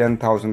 10,000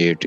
8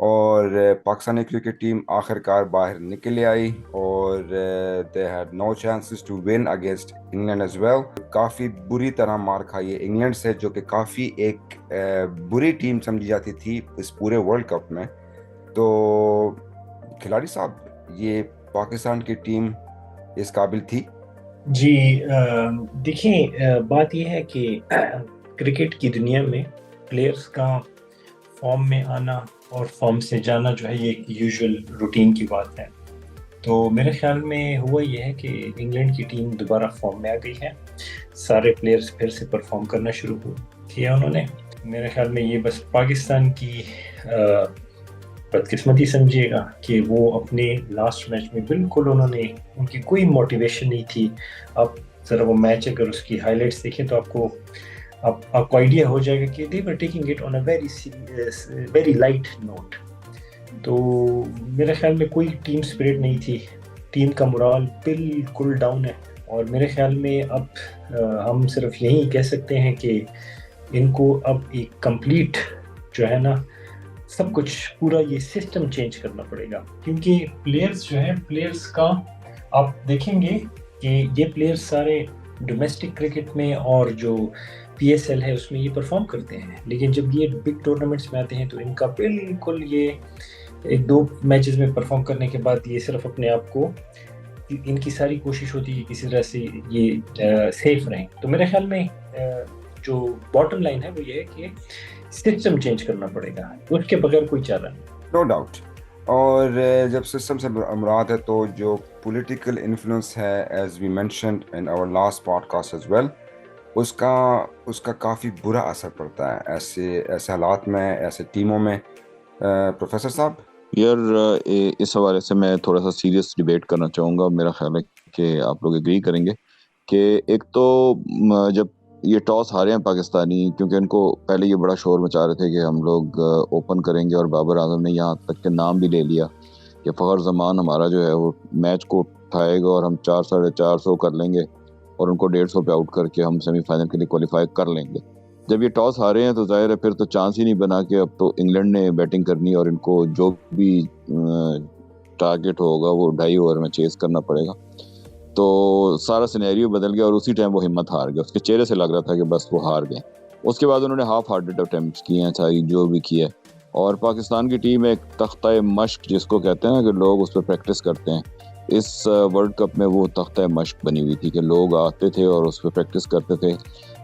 اور Pakistani cricket team آخر کار باہر نکل آئی اور they had no chances to win against England as well. کافی بری طرح مار کھائی ہے انگلینڈ سے، جو کہ کافی ایک بری ٹیم سمجھی جاتی تھی اس پورے ورلڈ کپ میں. تو کھلاڑی صاحب، یہ پاکستان کی ٹیم اس قابل تھی؟ جی دیکھیں، بات یہ ہے کہ کرکٹ کی دنیا میں پلیئرز کا فارم میں آنا اور فارم سے جانا جو ہے یہ ایک یوزول روٹین کی بات ہے. تو میرے خیال میں ہوا یہ ہے کہ انگلینڈ کی ٹیم دوبارہ فارم میں آ گئی ہے. سارے پلیئرز پھر سے پرفارم کرنا شروع کیا انہوں نے. میرے خیال میں یہ بس پاکستان کی بدقسمتی سمجھیے گا کہ وہ اپنے لاسٹ میچ میں بالکل ان کی کوئی موٹیویشن نہیں تھی. آپ ذرا وہ میچ اگر اس کی ہائی لائٹس دیکھیں تو آپ کو آئیڈیا ہو جائے گا کہ they were taking it on a very light note. تو میرے خیال میں کوئی ٹیم اسپرٹ نہیں تھی. ٹیم کا مورال بالکل ڈاؤن ہے. اور میرے خیال میں اب ہم صرف یہی کہہ سکتے ہیں کہ ان کو اب ایک کمپلیٹ جو ہے نا سب کچھ پورا یہ سسٹم چینج کرنا پڑے گا. کیونکہ پلیئرز جو ہیں، پلیئرز کا آپ دیکھیں گے کہ یہ پلیئرز سارے ڈومیسٹک کرکٹ میں اور جو پی ایس ایل ہے اس میں یہ پرفارم کرتے ہیں، لیکن جب یہ بگ ٹورنامنٹس میں آتے ہیں تو ان کا بالکل یہ ایک دو میچز میں پرفارم کرنے کے بعد یہ صرف اپنے آپ کو، ان کی ساری کوشش ہوتی ہے کہ کسی طرح سے یہ سیف رہیں. تو میرے خیال میں جو باٹم لائن ہے وہ یہ ہے کہ سسٹم چینج کرنا پڑے گا، اس کے بغیر کوئی چارہ نہیں. No doubt. اور جب سسٹم سے مراد ہے تو جو پولیٹیکل انفلوئنس ہے، as we mentioned in our last podcast as well, اس کا کافی برا اثر پڑتا ہے ایسے حالات میں، ایسے ٹیموں میں. پروفیسر صاحب، یار اس حوالے سے میں تھوڑا سا سیریس ڈیبیٹ کرنا چاہوں گا. میرا خیال ہے کہ آپ لوگ اگری کریں گے کہ ایک تو جب یہ ٹاس ہارے ہیں پاکستانی، کیونکہ ان کو پہلے یہ بڑا شور مچا رہے تھے کہ ہم لوگ اوپن کریں گے، اور بابر اعظم نے یہاں تک کہ نام بھی لے لیا کہ فخر زمان ہمارا جو ہے وہ میچ کو اٹھائے گا اور ہم 400-450 کر لیں گے اور ان کو 150 پہ آؤٹ کر کے ہم سیمی فائنل کے لیے کوالیفائی کر لیں گے. جب یہ ٹاس ہارے ہیں تو ظاہر ہے پھر تو چانس ہی نہیں بنا کہ اب تو انگلینڈ نے بیٹنگ کرنی اور ان کو جو بھی ٹارگٹ ہوگا وہ 2.5 اوور میں چیز کرنا پڑے گا. تو سارا سینیریو بدل گیا اور اسی ٹائم وہ ہمت ہار گیا. اس کے چہرے سے لگ رہا تھا کہ بس وہ ہار گئے. اس کے بعد انہوں نے ہاف ہارٹڈ اٹیمپٹس کیے ہیں ساری جو بھی کیا ہے. اور پاکستان کی ٹیم ایک تختہ مشق جس کو کہتے ہیں کہ لوگ اس پہ پریکٹس کرتے ہیں، اس ورلڈ کپ میں وہ تختہ مشق بنی ہوئی تھی کہ لوگ آتے تھے اور اس پہ پریکٹس کرتے تھے.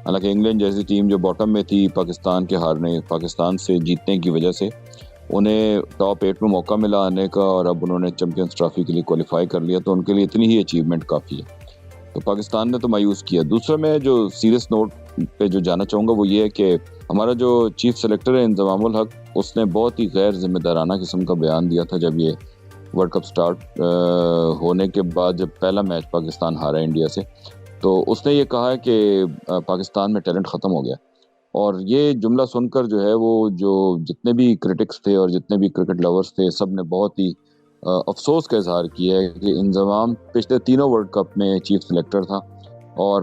حالانکہ انگلینڈ جیسی ٹیم جو باٹم میں تھی، پاکستان سے جیتنے کی وجہ سے انہیں ٹاپ 8 میں موقع ملا آنے کا، اور اب انہوں نے چیمپئنز ٹرافی کے لیے کوالیفائی کر لیا، تو ان کے لیے اتنی ہی اچیومنٹ کافی ہے. تو پاکستان نے تو مایوس کیا. دوسرا میں جو سیریس نوٹ پہ جو جانا چاہوں گا وہ یہ ہے کہ ہمارا جو چیف سلیکٹر ہے انضمام الحق، اس نے بہت ہی غیر ذمہ دارانہ قسم کا بیان دیا تھا جب یہ ورلڈ کپ سٹارٹ ہونے کے بعد، جب پہلا میچ پاکستان ہارا انڈیا سے. تو اس نے یہ کہا ہے کہ پاکستان میں ٹیلنٹ ختم ہو گیا. اور یہ جملہ سن کر جو ہے وہ جو جتنے بھی کرٹکس تھے اور جتنے بھی کرکٹ لورز تھے، سب نے بہت ہی افسوس کا اظہار کیا ہے کہ انضمام پچھلے تینوں ورلڈ کپ میں چیف سلیکٹر تھا، اور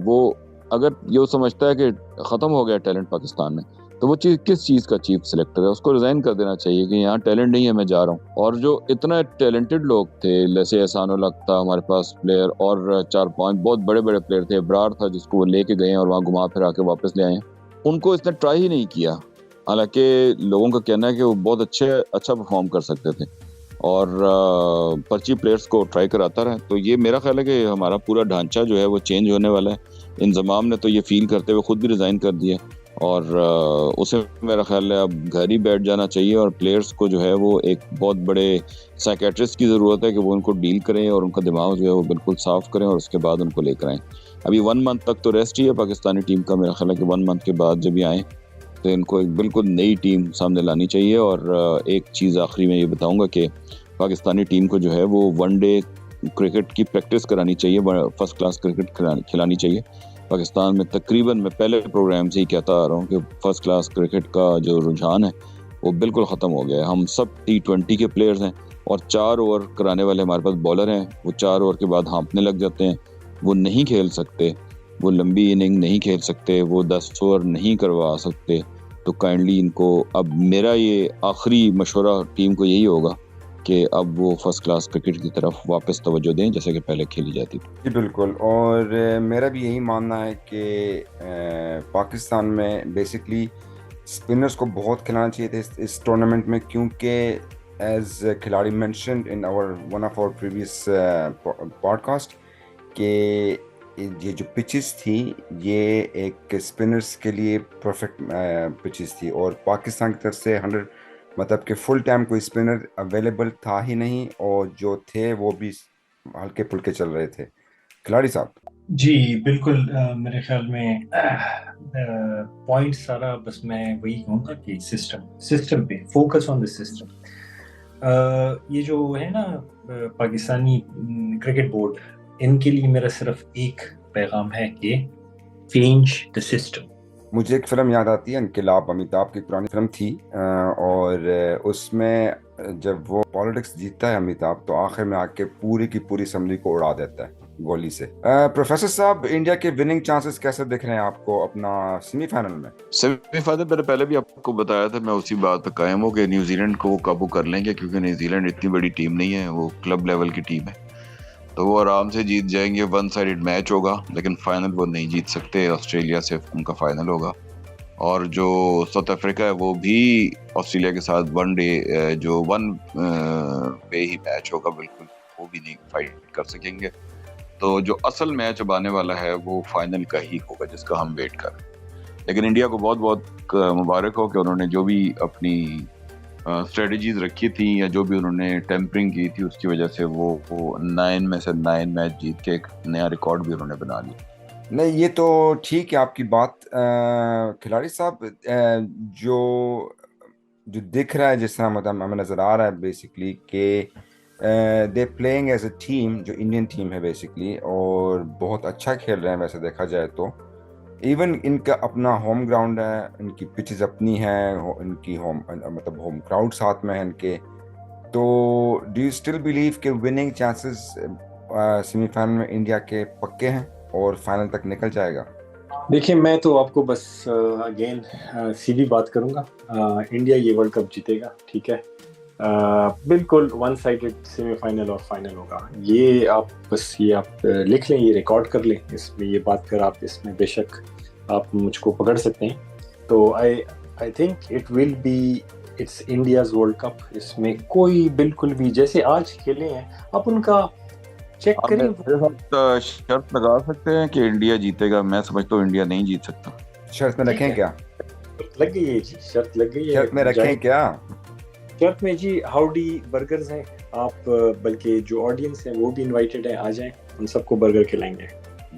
وہ اگر یہ سمجھتا ہے کہ ختم ہو گیا ٹیلنٹ پاکستان میں، تو وہ کس چیز کا چیف سلیکٹر ہے؟ اس کو ریزائن کر دینا چاہیے کہ یہاں ٹیلنٹ نہیں ہے، میں جا رہا ہوں. اور جو اتنا ٹیلنٹڈ لوگ تھے، جیسے احسان الحق تھا ہمارے پاس پلیئر، اور 4-5 بہت بڑے بڑے پلیئر تھے. ابرار تھا جس کو وہ لے کے گئے اور وہاں گھما پھرا کے واپس لے آئے ہیں. ان کو اس نے ٹرائی ہی نہیں کیا، حالانکہ لوگوں کا کہنا ہے کہ وہ بہت اچھا پرفارم کر سکتے تھے، اور پرچی پلیئرز کو ٹرائی کراتا رہا. تو یہ میرا خیال ہے کہ ہمارا پورا ڈھانچہ جو ہے وہ چینج ہونے والا ہے. انضمام نے تو یہ فیل کرتے ہوئے خود بھی ریزائن کر دیا، اور اسے میرا خیال ہے اب گھر ہی بیٹھ جانا چاہیے. اور پلیئرز کو جو ہے وہ ایک بہت بڑے سائیکیٹرسٹ کی ضرورت ہے کہ وہ ان کو ڈیل کریں اور ان کا دماغ جو ہے وہ بالکل صاف کریں، اور اس کے بعد ان کو لے کر آئیں. ابھی 1 منتھ تک تو ریسٹ ہی ہے پاکستانی ٹیم کا. میرا خیال ہے کہ 1 منتھ کے بعد جب یہ آئیں تو ان کو ایک بالکل نئی ٹیم سامنے لانی چاہیے. اور ایک چیز آخری میں یہ بتاؤں گا کہ پاکستانی ٹیم کو جو ہے وہ 1 ڈے کرکٹ کی پریکٹس کرانی چاہیے، فرسٹ کلاس کرکٹ کھلانی چاہیے. پاکستان میں تقریباً میں پہلے پروگرام سے ہی کہتا آ رہا ہوں کہ فرسٹ کلاس کرکٹ کا جو رجحان ہے وہ بالکل ختم ہو گیا ہے. ہم سب T20 کے پلیئرز ہیں، اور 4 اوور کرانے والے ہمارے پاس بالر ہیں. وہ 4 اوور کے بعد ہانپنے لگ جاتے ہیں، وہ نہیں کھیل سکتے، وہ لمبی اننگ نہیں کھیل سکتے، وہ 10 اوور نہیں کروا سکتے. تو کائنڈلی ان کو اب میرا یہ آخری مشورہ ٹیم کو یہی ہوگا کہ اب وہ فرسٹ کلاس کرکٹ کی طرف واپس توجہ دیں جیسے کہ پہلے کھیلی جاتی تھی. جی بالکل. اور میرا بھی یہی ماننا ہے کہ پاکستان میں بیسکلی اسپنرس کو بہت کھلانا چاہیے تھے اس ٹورنامنٹ میں, کیونکہ as Khiladi mentioned in one of our previous podcast کہ یہ جو پچز تھی یہ ایک اسپنرس کے لیے پرفیکٹ پچز تھی, اور پاکستان کی طرف سے 100 مطلب کہ فل ٹائم کوئی اسپنر اویلیبل تھا ہی نہیں, اور جو تھے وہ بھی ہلکے پھلکے چل رہے تھے. کھلاڑی صاحب. جی بالکل, میرے خیال میں پوائنٹ سارا بس میں وہی کہوں گا کہ سسٹم پہ فوکس آن دا سسٹم. یہ جو ہے نا پاکستانی کرکٹ بورڈ, ان کے لیے میرا صرف ایک پیغام ہے کہ چینج دا سسٹم. مجھے ایک فلم یاد آتی ہے انقلاب, امیتابھ کی پرانی فلم تھی, اور اس میں جب وہ پالیٹکس جیتتا ہے امیتابھ تو آخر میں آ کے پوری کی پوری اسمبلی کو اڑا دیتا ہے گولی سے. پروفیسر صاحب, انڈیا کے وننگ چانسز کیسے دکھ رہے ہیں آپ کو اپنا سیمی فائنل میں؟ سیمی فائنل میں نے پہلے بھی آپ کو بتایا تھا, میں اسی بات پہ قائم ہوں کہ نیوزی لینڈ کو وہ قابو کر لیں گے, کیونکہ نیوزی لینڈ اتنی بڑی ٹیم نہیں ہے, وہ کلب لیول کی ٹیم ہے, تو وہ آرام سے جیت جائیں گے. ون سائیڈڈ میچ ہوگا لیکن فائنل وہ نہیں جیت سکتے, آسٹریلیا سے ان کا فائنل ہوگا. اور جو ساؤتھ افریقہ ہے وہ بھی آسٹریلیا کے ساتھ ون وے ہی میچ ہوگا, بالکل وہ بھی نہیں فائٹ کر سکیں گے. تو جو اصل میچ اب آنے والا ہے وہ فائنل کا ہی ہوگا جس کا ہم ویٹ کر رہے ہیں. لیکن انڈیا کو بہت بہت مبارک ہو کہ انہوں نے جو بھی اپنی اسٹریٹجیز رکھی تھیں یا جو بھی انہوں نے ٹیمپرنگ کی تھی اس کی وجہ سے وہ 9 میں سے 9 میچ جیت کے ایک نیا ریکارڈ بھی انہوں نے بنا لیا. نہیں, یہ تو ٹھیک ہے آپ کی بات. کھلاڑی صاحب, جو دکھ رہا ہے جس طرح مطلب ہمیں نظر آ رہا ہے بیسکلی کہ they playing as a team, جو انڈین ٹیم ہے بیسکلی, اور بہت اچھا کھیل رہے ہیں ویسے دیکھا جائے تو. ایون ان کا اپنا ہوم گراؤنڈ ہے, ان کی پچز اپنی ہیں, ان کی ہوم کراؤڈ ساتھ میں ہے ان کے. تو ڈو یو اسٹل بلیو کہ وننگ چانسز سیمی فائنل میں انڈیا کے پکے ہیں اور فائنل تک نکل جائے گا؟ دیکھیں, میں تو آپ کو بس اگین سیدھی بات کروں گا, انڈیا یہ ورلڈ کپ جیتے گا, ٹھیک ہے. بالکل ون سائیڈڈ سیمی فائنل اور فائنل ہوگا. یہ آپ لکھ لیں, یہ ریکارڈ کر لیں, اس میں یہ بات کر آپ اس میں بے شک آپ مجھ کو پکڑ سکتے ہیں. تو I think it will be it's India's World Cup. اس میں کوئی بالکل بھی جیسے آج کھیلے ہیں آپ ان کا چیک کریں. شرط لگا سکتے ہیں کہ انڈیا جیتے گا؟ میں سمجھتا ہوں انڈیا نہیں جیت سکتا. شرط میں رکھیں کیا؟ لگ گئی ہے جی, شرط لگ گئی ہے. شرط میں رکھیں کیا؟ شرط میں جی ہاؤڈی برگرز ہیں, آپ بلکہ جو آڈینس ہے وہ بھی انوائٹیڈ ہے, آ جائیں, ہم سب کو برگر کھلائیں گے.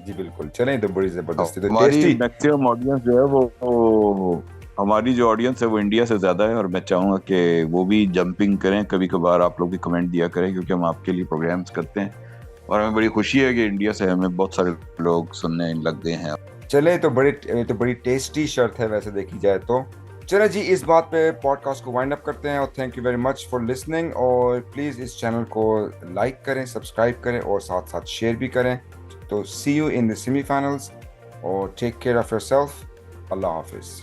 جی بالکل, چلیں تو بڑی زبردستی. ہماری میکسیمم آڈینس جو ہے وہ ہماری جو آڈینس ہے وہ انڈیا سے زیادہ ہے, اور میں چاہوں گا کہ وہ بھی جمپنگ کریں. کبھی کبھار آپ لوگ بھی کمنٹ دیا کریں, کیونکہ ہم آپ کے لیے پروگرامز کرتے ہیں اور ہمیں بڑی خوشی ہے کہ انڈیا سے ہمیں بہت سارے لوگ سننے لگ گئے ہیں. چلے تو بڑی ٹیسٹی شرط ہے ویسے دیکھی جائے تو. چلیں جی, اس بات پہ پوڈ کاسٹ کو وائنڈ اپ کرتے ہیں, اور thank you very much for listening. اور پلیز اس چینل کو لائک کریں, سبسکرائب کریں, اور ساتھ ساتھ شیئر بھی کریں. تو see you in the semi finals, اور take care of your self. اللہ حافظ.